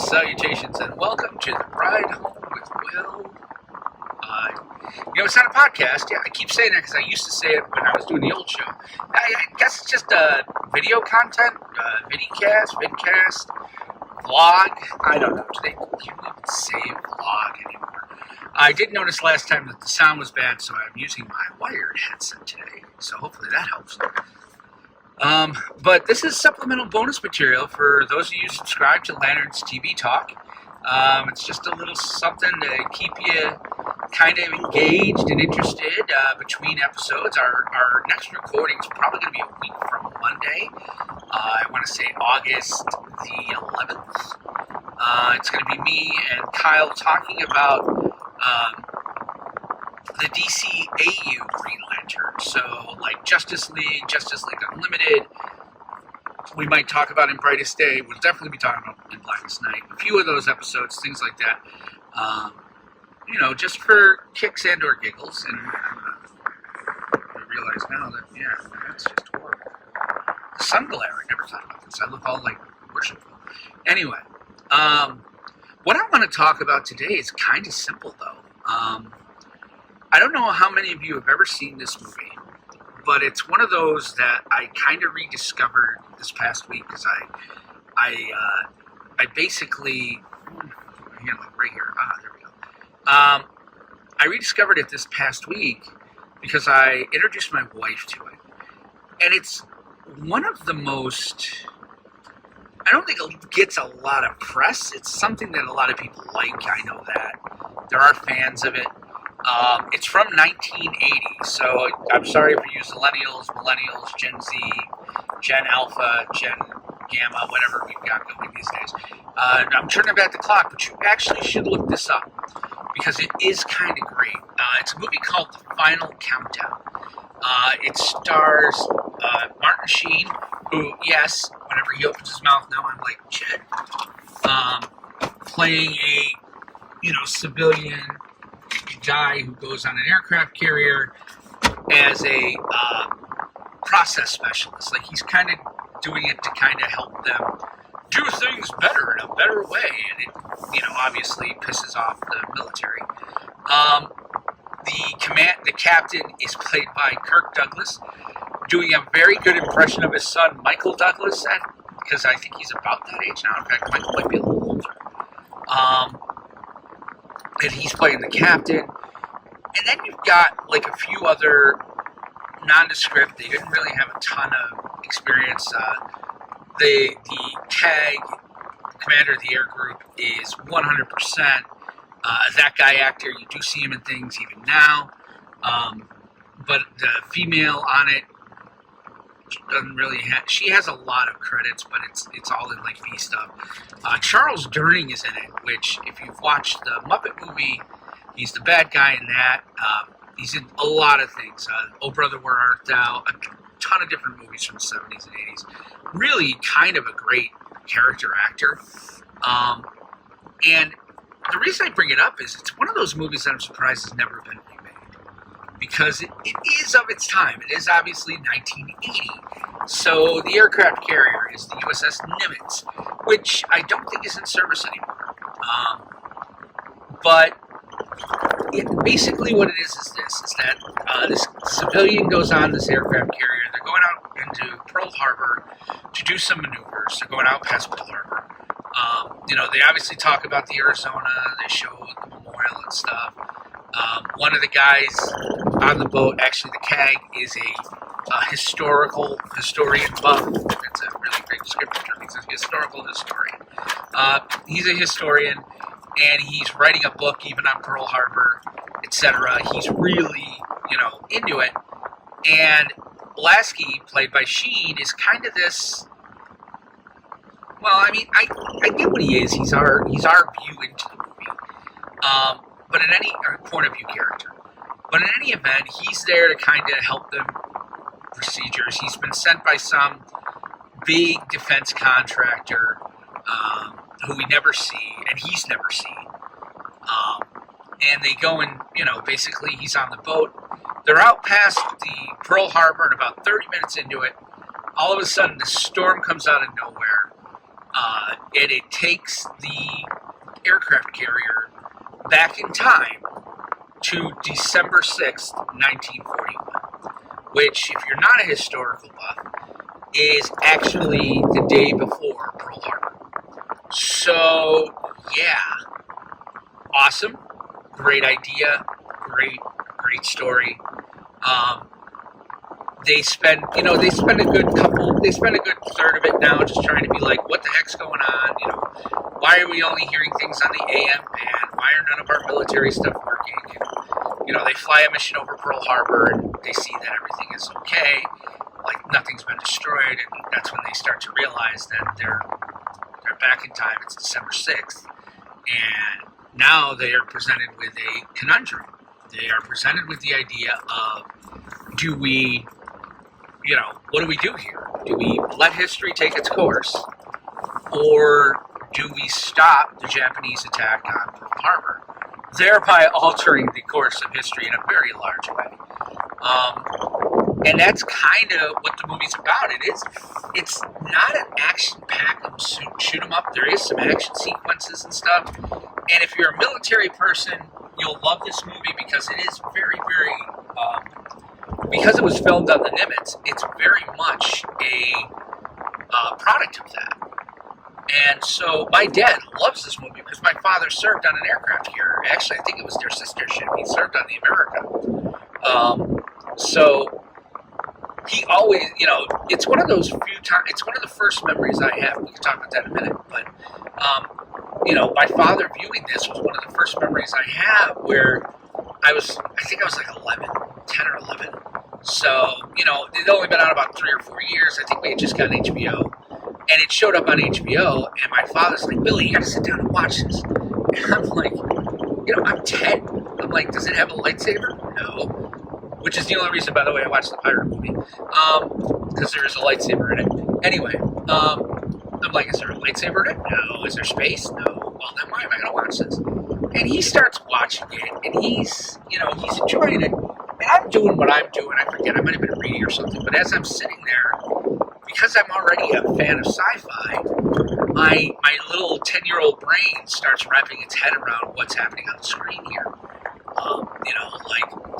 Salutations and welcome to the Ride Home with Will. It's not a podcast. Yeah, I keep saying that because I used to say it when I was doing the old show. I guess it's just video content, vidcast, vlog. I don't know. Do you even say vlog anymore? I did notice last time that the sound was bad, so I'm using my wired headset today. So hopefully that helps. But this is supplemental bonus material for those of you who subscribe to Lantern's TV Talk. It's just a little something to keep you kind of engaged and interested between episodes. Our next recording is probably going to be a week from Monday. I want to say August the 11th. It's going to be me and Kyle talking about the DCAU Green Lantern. So, like Justice League Unlimited. We might talk about in Brightest Day. We'll definitely be talking about in Blackest Night. A few of those episodes, things like that. Just for kicks and or giggles. And I realize now that, that's just horrible. The sun glare, I never thought about this. I look all, worshipful. Anyway, what I want to talk about today is kind of simple, though. I don't know how many of you have ever seen this movie, but it's one of those that I kind of rediscovered this past week because I basically, right here, there we go. I rediscovered it this past week because I introduced my wife to it, and it's one of the most, I don't think it gets a lot of press. It's something that a lot of people like. I know that. There are fans of it. It's from 1980, so I'm sorry if you use millennials, Gen Z, Gen Alpha, Gen Gamma, whatever we've got going these days. I'm turning back the clock, but you actually should look this up because it is kind of great. It's a movie called The Final Countdown. It stars Martin Sheen, who, yes, whenever he opens his mouth now, I'm like, Jed, playing a, civilian guy who goes on an aircraft carrier as a process specialist. Like, he's kind of doing it to kind of help them do things better in a better way, and it, obviously pisses off the military. The captain is played by Kirk Douglas, doing a very good impression of his son, Michael Douglas, because I think he's about that age now. In fact, Michael might be a little older. And he's playing the captain. And then you've got, a few other nondescript. They didn't really have a ton of experience. The CAG, commander of the air group, is 100% that guy actor. You do see him in things even now. But the female on it doesn't really have, she has a lot of credits, but it's all in B stuff. Charles Durning is in it, which if you've watched the Muppet movie, he's the bad guy in that. He's in a lot of things. Oh Brother, Where Art Thou? A ton of different movies from the 70s and 80s. Really kind of a great character actor. And the reason I bring it up is it's one of those movies that I'm surprised has never been remade. Because it is of its time. It is obviously 1980. So the aircraft carrier is the USS Nimitz, which I don't think is in service anymore. But basically what it is that this civilian goes on this aircraft carrier. They're going out into Pearl Harbor to do some maneuvers. They're going out past Pearl Harbor. They obviously talk about the Arizona. They show the memorial and stuff. One of the guys on the boat, actually the CAG, is a historian buff. That's a really great description term. He's a historical historian. He's a historian, and he's writing a book even on Pearl Harbor, etc. He's really, into it. And Lasky, played by Sheen, is kind of this. Well, I mean, I get what he is. He's our view into the movie. But in any point of view character. But in any event, he's there to kind of help them procedures. He's been sent by some big defense contractor who we never see, and he's never seen. And they go and, basically he's on the boat. They're out past the Pearl Harbor, and about 30 minutes into it, all of a sudden the storm comes out of nowhere. and it takes the aircraft carrier back in time to December 6th, 1941, which, if you're not a historical buff, is actually the day before Pearl Harbor. So, yeah, awesome, great idea, great story. They spend a good third of it now just trying to be like, what the heck's going on? Why are we only hearing things on the AM band? Why are none of our military stuff working? And, they fly a mission over Pearl Harbor and they see that everything is okay, like nothing's been destroyed, and that's when they start to realize that they're back in time. It's December 6th, and now they are presented with a conundrum. They are presented with the idea of, what do we do here? Do we let history take its course, or do we stop the Japanese attack on Pearl Harbor, thereby altering the course of history in a very large way? And that's kind of what the movie's about. It's not an action-packed shoot 'em up. There is some action sequences and stuff. And if you're a military person, you'll love this movie because it is very, very, because it was filmed on the Nimitz, it's very much a product of that. And so my dad loves this movie because my father served on an aircraft carrier. Actually, I think it was their sister ship. He served on the America. So he always, it's one of those few times, it's one of the first memories I have. We can talk about that in a minute. But, my father viewing this was one of the first memories I have where I think I was like 10 or 11. So, it'd only been out about 3 or 4 years. I think we had just gotten HBO. And it showed up on HBO, and my father's like, Billy, you gotta sit down and watch this. And I'm like, I'm 10. I'm like, does it have a lightsaber? No. Which is the only reason, by the way, I watched the pirate movie. Because there is a lightsaber in it. Anyway, I'm like, is there a lightsaber in it? No. Is there space? No. Well, then why am I gonna watch this? And he starts watching it, and he's enjoying it. And I'm doing what I'm doing. I forget, I might have been reading or something. But as I'm sitting there, because I'm already a fan of sci-fi, my little 10-year-old brain starts wrapping its head around what's happening on the screen here.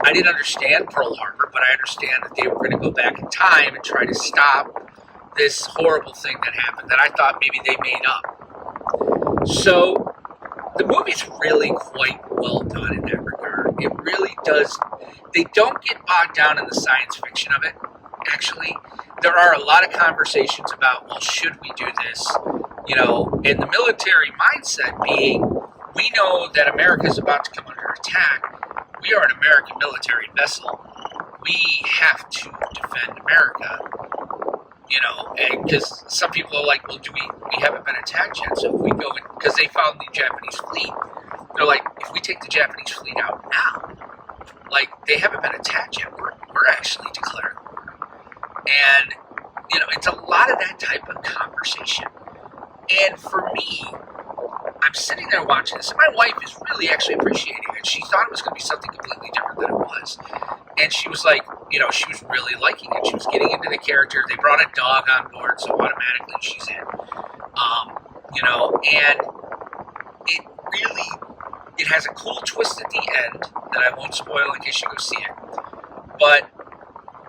I didn't understand Pearl Harbor, but I understand that they were going to go back in time and try to stop this horrible thing that happened that I thought maybe they made up. So the movie's really quite well done in that regard. It really does. They don't get bogged down in the science fiction of it, actually. There are a lot of conversations about, well, should we do this? And the military mindset being, we know that America is about to come under attack. We are an American military vessel. We have to defend America. And because some people are like, well, we haven't been attacked yet, so if we go in, because they found the Japanese fleet, they're like, if we take the Japanese fleet out now, like, they haven't been attacked yet, we're actually declaring war. And, it's a lot of that type of conversation. And for me, I'm sitting there watching this, and my wife is really actually appreciating it. She thought it was going to be something completely different than it was. And she was like, she was really liking it. She was getting into the character. They brought a dog on board, so automatically she's in. And it has a cool twist at the end that I won't spoil in case you go see it. But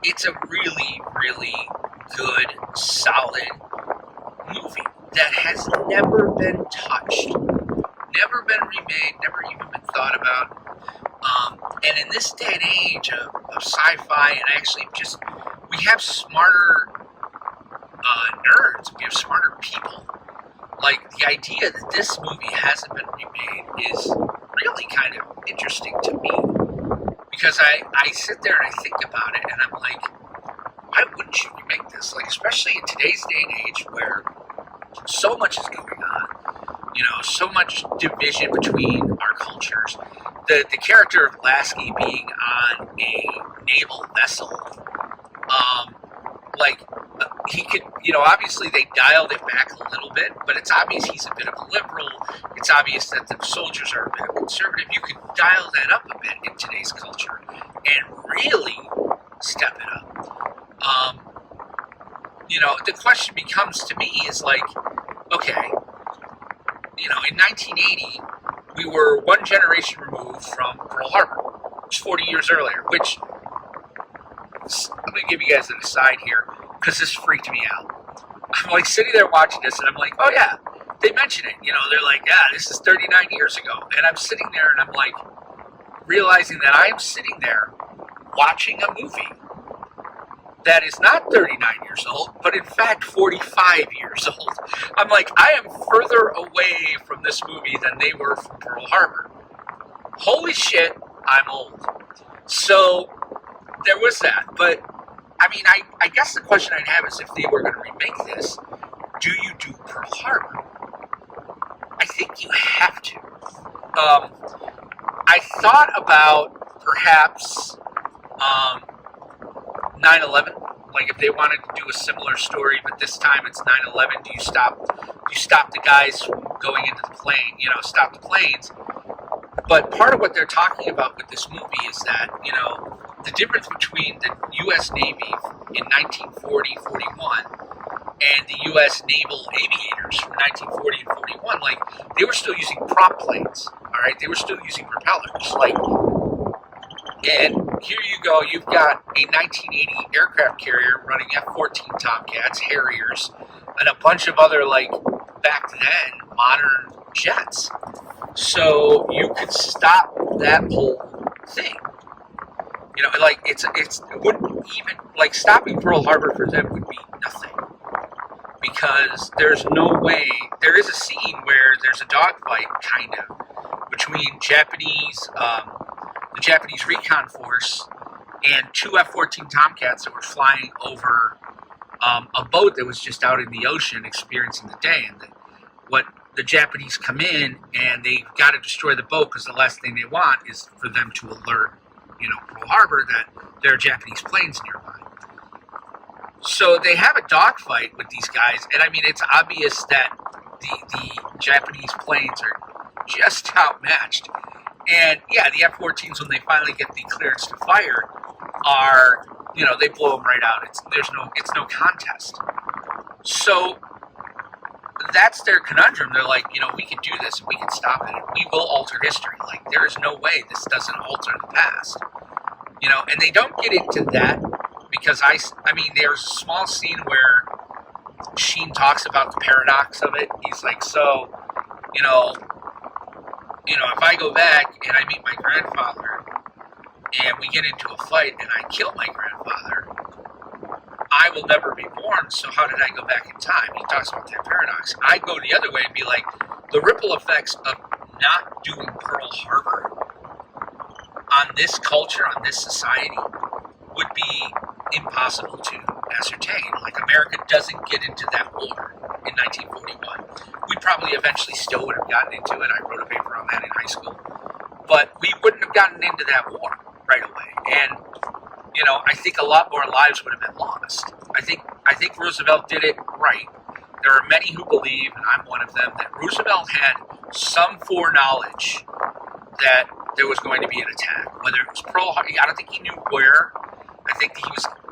it's a really, really good, solid movie that has never been touched, never been remade, never even been thought about. And in this day and age of sci-fi, and actually we have smarter nerds, we have smarter people. Like, the idea that this movie hasn't been remade is really kind of interesting to me. Because I sit there and I think about it, and I'm like, why wouldn't you remake this? Like, especially in today's day and age where so much is going on, so much division between our cultures. The character of Lasky being on a naval vessel, he could, obviously they dialed it back a little bit, but it's obvious he's a bit of a liberal. It's obvious that the soldiers are a bit conservative. You could dial that up a bit in today's culture and really step it up. The question becomes to me is like, okay, in 1980, we were one generation removed from Pearl Harbor, which is 40 years earlier, which, I'm going to give you guys an aside here, because this freaked me out. I'm like sitting there watching this, and I'm like, oh yeah, they mention it. They're like, yeah, this is 39 years ago. And I'm sitting there, and I'm like, realizing that I am sitting there watching a movie that is not 39 years old, but in fact 45 years old. I'm like, I am further away from this movie than they were from Pearl Harbor. Holy shit, I'm old. So there was that. But I mean, I guess the question I'd have is, if they were going to remake this, do you do Pearl Harbor? I think you have to. I thought about perhaps 9/11. Like, if they wanted to do a similar story, but this time it's 9/11, do you stop the guys from going into the plane? Stop the planes. But part of what they're talking about with this movie is that, the difference between the U.S. Navy in 1940-41 and the U.S. naval aviators from 1940 and 41, like, they were still using prop planes, all right? They were still using propellers, like, and here you go, you've got a 1980 aircraft carrier running F-14 Tomcats, Harriers, and a bunch of other, like, back then, modern jets. So you could stop that whole thing. Like, it wouldn't even, like, stopping Pearl Harbor for them would be nothing. Because there's no way, there is a scene where there's a dogfight, kind of, between the Japanese recon force and two F-14 Tomcats that were flying over a boat that was just out in the ocean experiencing the day. And the Japanese come in, and they got to destroy the boat, because the last thing they want is for them to alert, Pearl Harbor that there are Japanese planes nearby. So they have a dogfight with these guys, and I mean, it's obvious that the Japanese planes are just outmatched. And yeah, the F-14s, when they finally get the clearance to fire, are, they blow them right out. It's no contest. So that's their conundrum. They're like, we can do this, and we can stop it, and we will alter history. Like, there is no way this doesn't alter the past. And they don't get into that, because I mean, there's a small scene where Sheen talks about the paradox of it. He's like, so, if I go back and I meet my grandfather and we get into a fight and I kill my grandfather, I will never be born, so how did I go back in time? He talks about that paradox. I go the other way and be like, the ripple effects of not doing Pearl Harbor on this culture, on this society, would be impossible to ascertain. Like, America doesn't get into that war in 1941. We probably eventually still would have gotten into it. I wrote a paper on that in high school. But we wouldn't have gotten into that war right away. And, I think a lot more lives would have been lost. I think Roosevelt did it right. There are many who believe, and I'm one of them, that Roosevelt had some foreknowledge that there was going to be an attack. Whether it was Pearl Harbor, I don't think he knew where. I think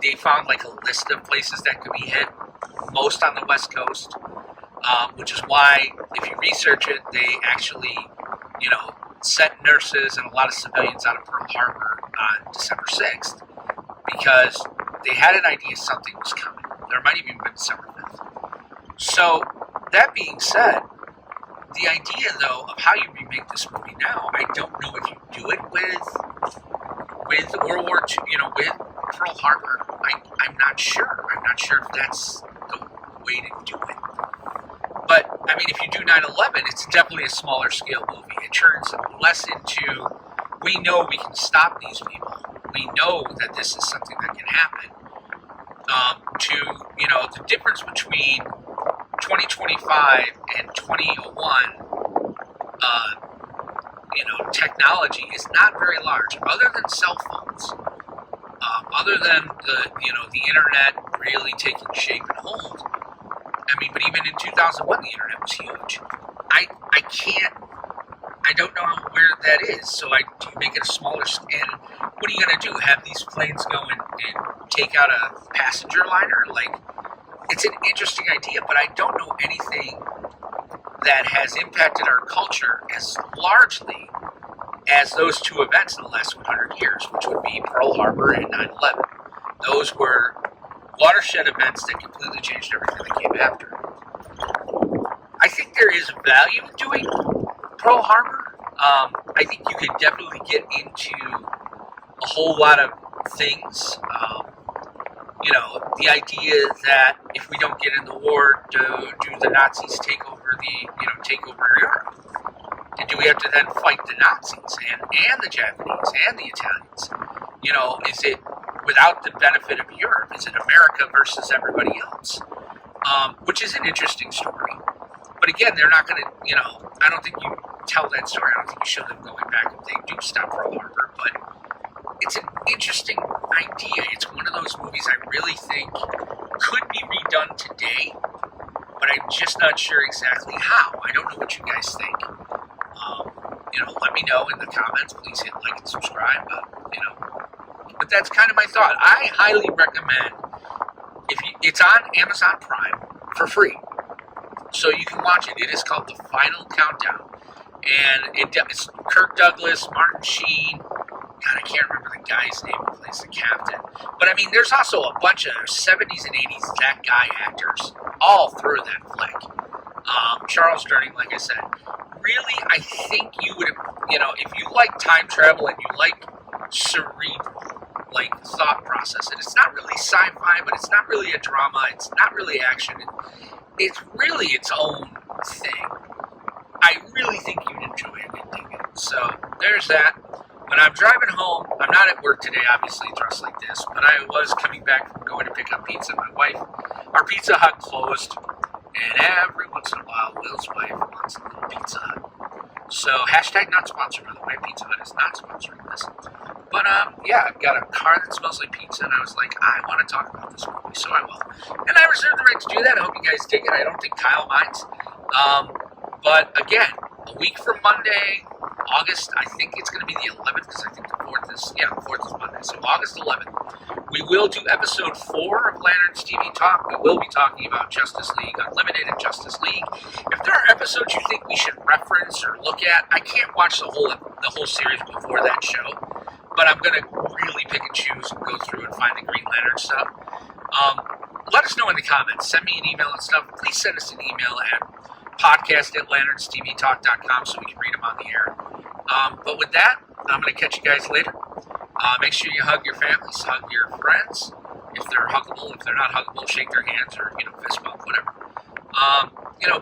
they found like a list of places that could be hit, most on the West Coast, which is why, if you research it, they actually, sent nurses and a lot of civilians out of Pearl Harbor on December 6th, because they had an idea something was coming. There might even been December 5th. So, that being said, the idea, though, of how you remake this movie now, I don't know if you do it with World War II, with Pearl Harbor. I'm not sure. I'm not sure if that's the way to do it. But, I mean, if you do 9/11, it's definitely a smaller scale movie. It turns less into, we know we can stop these people. We know that this is something that can happen. The difference between 2025 and 2001, technology is not very large, other than cell phones. Other than the internet really taking shape and hold. I mean, but even in 2001, the internet was huge. I don't know where that is, so I do make it a smaller, and what are you going to do? Have these planes go and take out a passenger liner? Like, it's an interesting idea, but I don't know anything that has impacted our culture as largely as those two events in the last 100 years, which would be Pearl Harbor and 9/11. Those were watershed events that completely changed everything that came after. I think there is value in doing Pearl Harbor. I think you could definitely get into a whole lot of things. The idea that if we don't get in the war, do the Nazis take over Europe? And do we have to then fight the Nazis and the Japanese and the Italians? Is it without the benefit of Europe? Is it America versus everybody else? Which is an interesting story. But again, they're not going to, I don't think you tell that story. I don't think you show them going back if they do stop Pearl Harbor. But it's an interesting idea. It's one of those movies I really think could be redone today, but I'm just not sure exactly how. I don't know what you guys think. Let me know in the comments. Please hit like and subscribe. But that's kind of my thought. I highly recommend it's on Amazon Prime for free, so you can watch it. It is called The Final Countdown, and it's Kirk Douglas, Martin Sheen. God, I can't remember the guy's name who plays the captain. But there's also a bunch of 70s and 80s that guy actors all through that flick. Charles Durning, like I said. Really, I think you would, if you like time travel and you like cerebral, thought process, and it's not really sci-fi, but it's not really a drama, it's not really action, it's really its own thing. I really think you'd enjoy it and dig it. So, there's that. When I'm driving home, I'm not at work today, obviously, dressed like this, but I was coming back from going to pick up pizza. Our Pizza Hut closed, and every once in a while, Will's wife wants a little Pizza Hut. So, hashtag not sponsored, by the way. Pizza Hut is not sponsoring this. But, I've got a car that smells like pizza, and I was like, I want to talk about this movie, so I will. And I reserve the right to do that. I hope you guys dig it. I don't think Kyle minds. But, again, a week from Monday, August, I think it's going to be the 11th, because I think the 4th is Monday. So August 11th, we will do episode 4 of Lanterns TV Talk. We will be talking about Justice League Unlimited and Justice League. If there are episodes you think we should reference or look at, I can't watch the whole series before that show, but I'm going to really pick and choose and go through and find the Green Lantern stuff. Let us know in the comments. Send me an email and stuff. Please send us an email at podcast@lanternstvtalk.com so we can read them on the air. But with that, I'm going to catch you guys later. Make sure you hug your families, hug your friends. If they're huggable, if they're not huggable, shake their hands or, fist bump, whatever.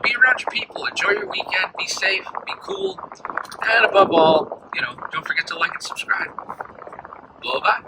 Be around your people. Enjoy your weekend. Be safe. Be cool. And above all, don't forget to like and subscribe. Bye-bye.